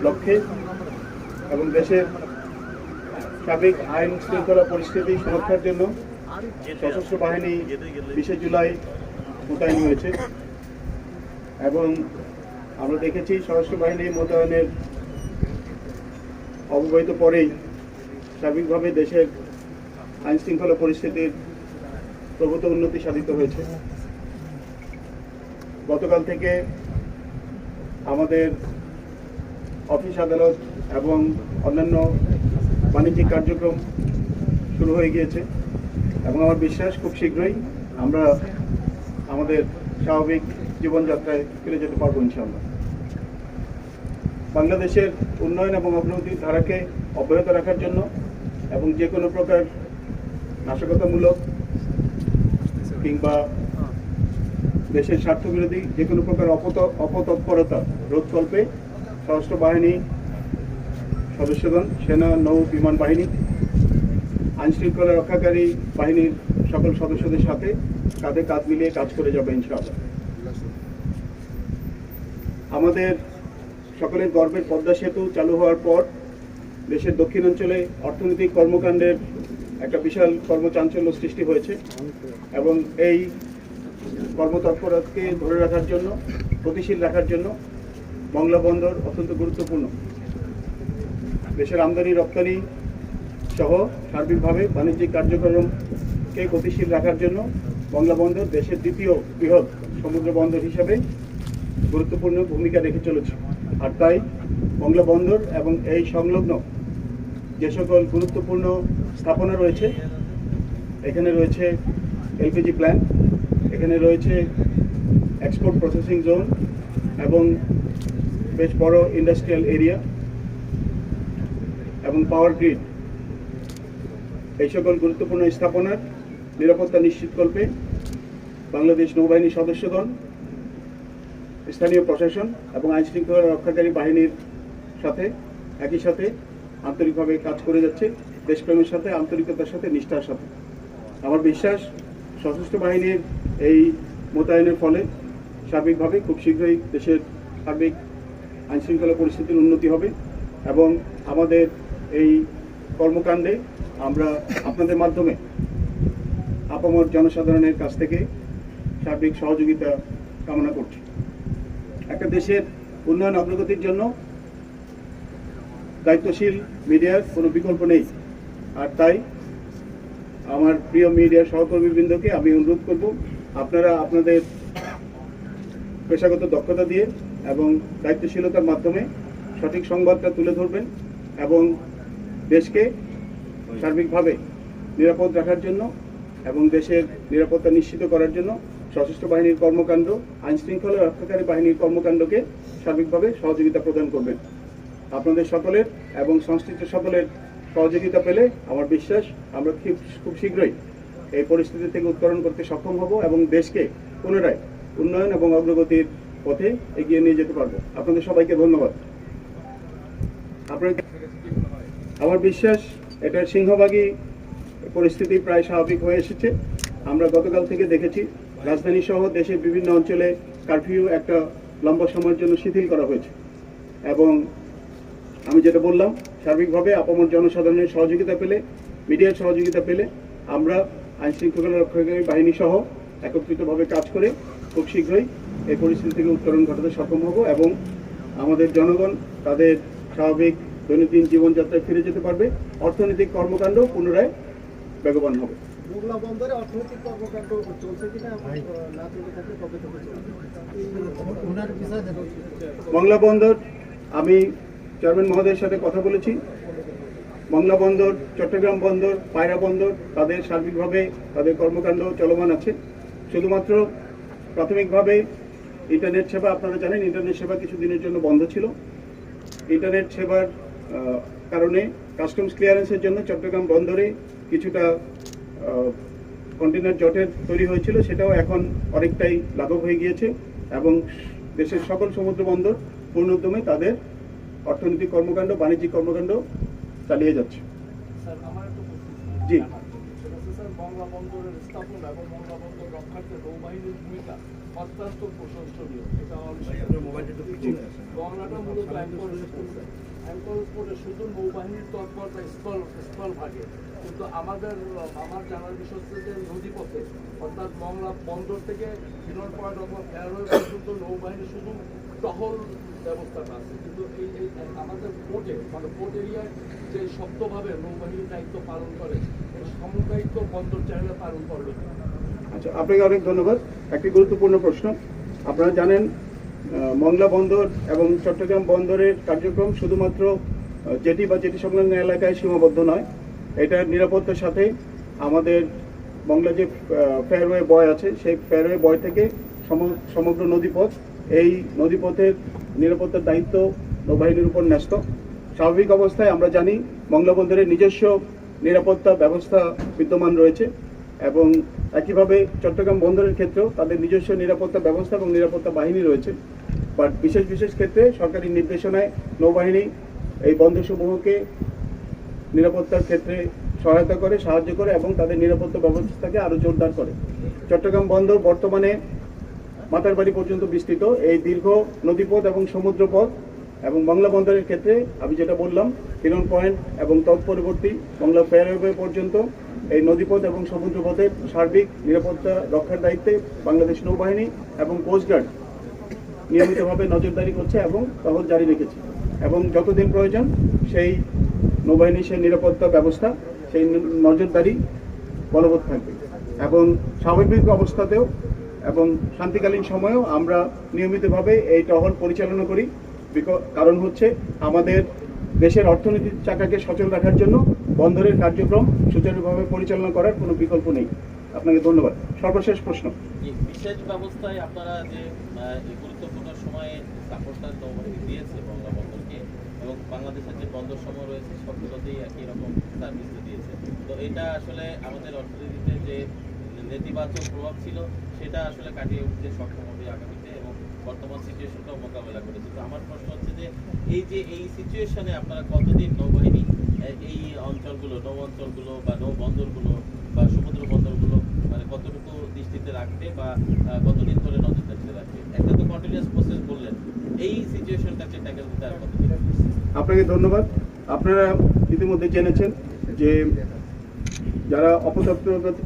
লক্ষ্যে এবং দেশের সার্বিক আইন শৃঙ্খলা পরিস্থিতি সুরক্ষার জন্য সশস্ত্র বাহিনী 20 জুলাই মোতায়েন হয়েছে এবং আমরা দেখেছি সশস্ত্র বাহিনী মোতায়েনের অব্যবহিত পরেই সার্বিকভাবে দেশের আইন শৃঙ্খলা পরিস্থিতির প্রভূত উন্নতি সাধিত হয়েছে। গতকাল থেকে আমাদের অফিস আদালত এবং অন্যান্য বাণিজ্যিক কার্যক্রম শুরু হয়ে গিয়েছে এবং আমার বিশ্বাস খুব শীঘ্রই আমরা আমাদের স্বাভাবিক জীবনযাত্রায় ফিরে যেতে পারবো ইনশাআল্লাহ। বাংলাদেশের উন্নয়ন এবং অগ্রগতির ধারাকে অব্যাহত রাখার জন্য এবং যে কোনো প্রকার নাশকতামূলক কিংবা দেশের স্বার্থবিরোধী যে কোনো প্রকার অপতৎপরতা রোধকল্পে সশস্ত্র বাহিনী সদস্যগণ, সেনা, নৌ, বিমান বাহিনী, আইনশৃঙ্খলা রক্ষাকারী বাহিনীর সকল সদস্যদের সাথে কাঁধে কাঁধ মিলিয়ে কাজ করে যাবে ইনশাআল্লাহ। আমাদের সকলের গর্বের পদ্মা সেতু চালু হওয়ার পর দেশের দক্ষিণাঞ্চলে অর্থনৈতিক কর্মকাণ্ডের একটা বিশাল কর্মচাঞ্চল্য সৃষ্টি হয়েছে এবং এই কর্মতৎপরতাকে ধরে রাখার জন্য, গতিশীল রাখার জন্য মংলা বন্দর অত্যন্ত গুরুত্বপূর্ণ। দেশের আমদানি রপ্তানি সহ সার্বিকভাবে বাণিজ্যিক কার্যক্রমকে গতিশীল রাখার জন্য মংলা বন্দর দেশের দ্বিতীয় বৃহৎ সমুদ্র বন্দর হিসাবে গুরুত্বপূর্ণ ভূমিকা রেখে চলেছে। আর তাই মংলা বন্দর এবং এই সংলগ্ন যে সকল গুরুত্বপূর্ণ স্থাপনা রয়েছে, এখানে রয়েছে এলপিজি প্ল্যান্ট, এখানে রয়েছে এক্সপোর্ট প্রসেসিং জোন এবং বেশ বড় ইন্ডাস্ট্রিয়াল এরিয়া এবং পাওয়ার গ্রিড, এই সকল গুরুত্বপূর্ণ স্থাপনার নিরাপত্তা নিশ্চিতকল্পে বাংলাদেশ নৌবাহিনীর সদস্যগণ, স্থানীয় প্রশাসন এবং আইনশৃঙ্খলা রক্ষাকারী বাহিনীর সাথে একই সাথে আন্তরিকভাবে কাজ করে যাচ্ছে, দেশপ্রেমের সাথে, আন্তরিকতার সাথে, নিষ্ঠার সাথে। আমার বিশ্বাস সশস্ত্র বাহিনীর এই মোতায়েনের ফলে সার্বিকভাবে খুব শীঘ্রই দেশের সার্বিক আইনশৃঙ্খলা পরিস্থিতির উন্নতি হবে এবং আমাদের এই কর্মকাণ্ডে আমরা আপনাদের মাধ্যমে আপামর জনসাধারণের কাছ থেকে সার্বিক সহযোগিতা কামনা করছি। একটা দেশের উন্নয়ন অগ্রগতির জন্য দায়িত্বশীল মিডিয়ার কোনো বিকল্প নেই। আর তাই আমার প্রিয় মিডিয়ার সহকর্মীবৃন্দকে আমি অনুরোধ করব, আপনারা আপনাদের পেশাগত দক্ষতা দিয়ে এবং দায়িত্বশীলতার মাধ্যমে সঠিক সংবাদটা তুলে ধরবেন এবং দেশকে সার্বিকভাবে নিরাপদ রাখার জন্য এবং দেশের নিরাপত্তা নিশ্চিত করার জন্য সশস্ত্র বাহিনীর কর্মকাণ্ড, আইনশৃঙ্খলা রক্ষাকারী বাহিনীর কর্মকাণ্ডকে সার্বিকভাবে সহযোগিতা প্রদান করবেন। আপনাদের সকলের এবং সংশ্লিষ্ট সকলের সহযোগিতা পেলে আমার বিশ্বাস আমরা খুব শীঘ্রই এই পরিস্থিতি থেকে উত্তরণ করতে সক্ষম হব এবং দেশকে পুনরায় উন্নয়ন এবং অগ্রগতির পথে এগিয়ে নিয়ে যেতে পারবো। আপনাদের সবাইকে ধন্যবাদ। আমার বিশ্বাস এটা সিংহভাগী পরিস্থিতি প্রায় স্বাভাবিক হয়ে এসেছে। আমরা গতকাল থেকে দেখেছি রাজধানী সহ দেশের বিভিন্ন অঞ্চলে কারফিউ একটা লম্বা সময়ের জন্য শিথিল করা হয়েছে এবং আমি যেটা বললাম, সার্বিকভাবে আপামর জনসাধারণের সহযোগিতা পেলে, মিডিয়ার সহযোগিতা পেলে আমরা আইনশৃঙ্খলা রক্ষাকারী বাহিনী সহ একত্রিতভাবে কাজ করে খুব শীঘ্রই এই পরিস্থিতি থেকে উত্তরণ ঘটাতে সক্ষম হব এবং আমাদের জনগণ তাদের স্বাভাবিক দৈনন্দিন জীবনযাত্রায় ফিরে যেতে পারবে, অর্থনৈতিক কর্মকাণ্ড পুনরায় বেগবান হবে। মংলা বন্দরে অর্থনৈতিক কর্মকাণ্ড চলছে কিনা, না চলে থাকলে কবে থেকে চলবে? মংলা বন্দর, আমি চেয়ারম্যান মহোদয়ের সাথে কথা বলেছি। মংলা বন্দর, চট্টগ্রাম বন্দর, পায়রা বন্দর তাদের সার্বিকভাবে তাদের কর্মকাণ্ড চলমান আছে। শুধুমাত্র প্রাথমিকভাবে ইন্টারনেট সেবা, আপনারা জানেন ইন্টারনেট সেবা কিছুদিনের জন্য বন্ধ ছিল। ইন্টারনেট সেবার কারণে কাস্টমস ক্লিয়ারেন্সের জন্য চট্টগ্রাম বন্দরে কিছুটা কন্টেনার জটের তৈরি হয়েছিল, সেটাও এখন অনেকটাই লাঘব হয়ে গিয়েছে এবং দেশের সকল সমুদ্র বন্দর পূর্ণ উদ্যমে তাদের অর্থনৈতিক কর্মকাণ্ড, বাণিজ্যিক কর্মকাণ্ড চালিয়ে যাচ্ছে। জি, মংলা বন্দরের স্থাপনা এবং মংলা বন্দর রক্ষার্থে নৌবাহিনীর ভূমিকা অত্যন্ত প্রশংসনীয়। এটা গঙ্গাটা মূলত অ্যাঙ্করেজ করে শুধু নৌবাহিনীর তৎপর বা স্থল ভাগে, কিন্তু আমার জানার বিষয় হচ্ছে যে নদীপথে অর্থাৎ মংলা বন্দর থেকে হিরন পয়েন্ট অথবা ফেয়ারওয়ে পর্যন্ত নৌবাহিনী শুধু টহল ব্যবস্থাটা আছে, কিন্তু এই আমাদের পোর্টে মানে পোর্ট এরিয়ায় যে শক্তভাবে নৌবাহিনীর দায়িত্ব পালন করে এই সমদায়িত্ব বন্দর চাইলে পালন করবে। আচ্ছা, আপনাকে অনেক ধন্যবাদ। একটি গুরুত্বপূর্ণ প্রশ্ন। আপনারা জানেন মংলা বন্দর এবং চট্টগ্রাম বন্দরের কার্যক্রম শুধুমাত্র জেটি বা জেটি সংলগ্ন এলাকায় সীমাবদ্ধ নয়। এটার নিরাপত্তার সাথে আমাদের মংলা যে ফেয়ারওয়ে বয় আছে সেই ফেয়ারওয়ে বয় থেকে সমগ্র নদীপথ, এই নদীপথের নিরাপত্তার দায়িত্ব নৌবাহিনীর উপর ন্যস্ত। স্বাভাবিক অবস্থায় আমরা জানি মংলা বন্দরের নিজস্ব নিরাপত্তা ব্যবস্থা বিদ্যমান রয়েছে এবং একইভাবে চট্টগ্রাম বন্দরের ক্ষেত্রেও তাদের নিজস্ব নিরাপত্তা ব্যবস্থা এবং নিরাপত্তা বাহিনী রয়েছে। বাট বিশেষ বিশেষ ক্ষেত্রে সরকারি নির্দেশনায় নৌবাহিনী এই বন্দরসমূহকে নিরাপত্তার ক্ষেত্রে সহায়তা করে, সাহায্য করে এবং তাদের নিরাপত্তা ব্যবস্থাকে আরও জোরদার করে। চট্টগ্রাম বন্দর বর্তমানে মাতারবাড়ি পর্যন্ত বিস্তৃত। এই দীর্ঘ নদীপথ এবং সমুদ্রপথ এবং মংলা বন্দরের ক্ষেত্রে আমি যেটা বললাম হিরন পয়েন্ট এবং তৎপরবর্তী মংলা ফেয়ারওয়ে পর্যন্ত এই নদীপথ এবং সমুদ্রপথের সার্বিক নিরাপত্তা রক্ষার দায়িত্বে বাংলাদেশ নৌবাহিনী এবং কোস্টগার্ড নিয়মিতভাবে নজরদারি করছে এবং টহল জারি রেখেছে এবং যতদিন প্রয়োজন সেই নৌবাহিনীর সেই নিরাপত্তা ব্যবস্থা, সেই নজরদারি বলবৎ থাকবে এবং স্বাভাবিক অবস্থাতেও এবং শান্তিকালীন সময়েও আমরা নিয়মিতভাবে এই টহল পরিচালনা করি। কারণ হচ্ছে আমাদের দেশের অর্থনৈতিক চাকাকে সচল রাখার জন্য বন্দরের কার্যক্রম সুচারুভাবে পরিচালনা করার কোনো বিকল্প নেই। আপনাকে ধন্যবাদ। সর্বশেষ প্রশ্ন। বিশেষ ব্যবস্থায় আপনারা যে গুরুত্বপূর্ণ সময়ে সাপোর্টটা নৌবাহিনী দিয়েছে মংলা বন্দরকে এবং বাংলাদেশের যে বন্দর সমূহ রয়েছে সবগুলোতেই একই রকম সার্ভিস দিয়েছে, তো এটা আসলে আমাদের অর্থনীতিতে যে নেতিবাচক প্রভাব ছিল সেটা আসলে কাটিয়ে উঠতে সক্ষম হবে আগামীতে এবং বর্তমান সিচুয়েশনটাও মোকাবেলা করেছে। তো আমার প্রশ্ন হচ্ছে যে এই সিচুয়েশনে আপনারা কতদিন নৌবাহিনী এই অঞ্চলগুলো, নৌ অঞ্চলগুলো বা নৌ বন্দরগুলো বা সমুদ্র বন্দরগুলো মানে কতটুকু দৃষ্টিতে রাখবে বা কতদিন ধরে নজরদারিতে রাখবে? একটা তো কন্টিনিউয়াস প্রসেস বললেন, এই সিচুয়েশনটাকে ট্যাকেল দিতে আর কতদিন? আপনাকে ধন্যবাদ। আপনারা ইতিমধ্যে জেনেছেন যে যারা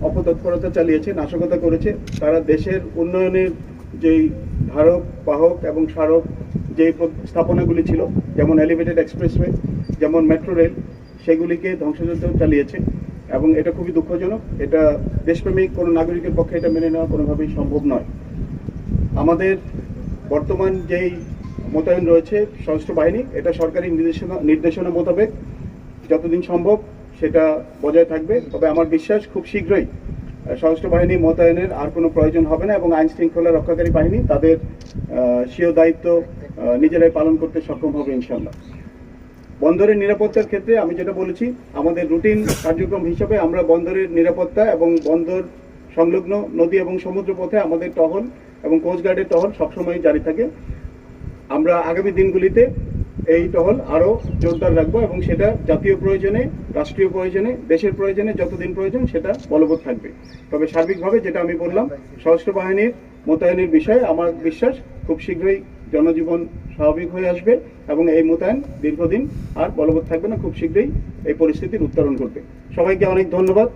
অপতৎপরতা চালিয়েছে, নাশকতা করেছে, তারা দেশের উন্নয়নের যেই ধারক বাহক এবং স্মারক যে স্থাপনাগুলি ছিল, যেমন এলিভেটেড এক্সপ্রেসওয়ে, যেমন মেট্রো রেল, সেগুলিকে ধ্বংসযজ্ঞ চালিয়েছে এবং এটা খুবই দুঃখজনক। এটা দেশপ্রেমিক কোনো নাগরিকের পক্ষে এটা মেনে নেওয়া কোনোভাবেই সম্ভব নয়। আমাদের বর্তমান যেই মোতায়েন রয়েছে সশস্ত্র বাহিনী, এটা সরকারি নির্দেশনা মোতাবেক যতদিন সম্ভব সেটা বজায় থাকবে। তবে আমার বিশ্বাস খুব শীঘ্রই সশস্ত্র বাহিনী মোতায়েনের আর কোনো প্রয়োজন হবে না এবং আইন শৃঙ্খলা রক্ষাকারী বাহিনী তাদের স্বীয় দায়িত্ব নিজেরাই পালন করতে সক্ষম হবে ইনশাল্লাহ। বন্দরের নিরাপত্তার ক্ষেত্রে আমি যেটা বলেছি, আমাদের রুটিন কার্যক্রম হিসাবে আমরা বন্দরের নিরাপত্তা এবং বন্দর সংলগ্ন নদী এবং সমুদ্র পথে আমাদের টহল এবং কোস্টগার্ডের টহল সবসময় জারি থাকে। আমরা আগামী দিনগুলিতে এই টহল আরও জোরদার রাখবো এবং সেটা জাতীয় প্রয়োজনে, রাষ্ট্রীয় প্রয়োজনে, দেশের প্রয়োজনে যতদিন প্রয়োজন সেটা বলবৎ থাকবে। তবে সার্বিকভাবে যেটা আমি বললাম, সশস্ত্র বাহিনীর মোতায়েনের বিষয়ে আমার বিশ্বাস খুব শীঘ্রই জনজীবন স্বাভাবিক হয়ে আসবে এবং এই মোতায়েন দীর্ঘদিন আর বলবৎ থাকবে না, খুব শীঘ্রই এই পরিস্থিতির উত্তরণ করবে। সবাইকে অনেক ধন্যবাদ।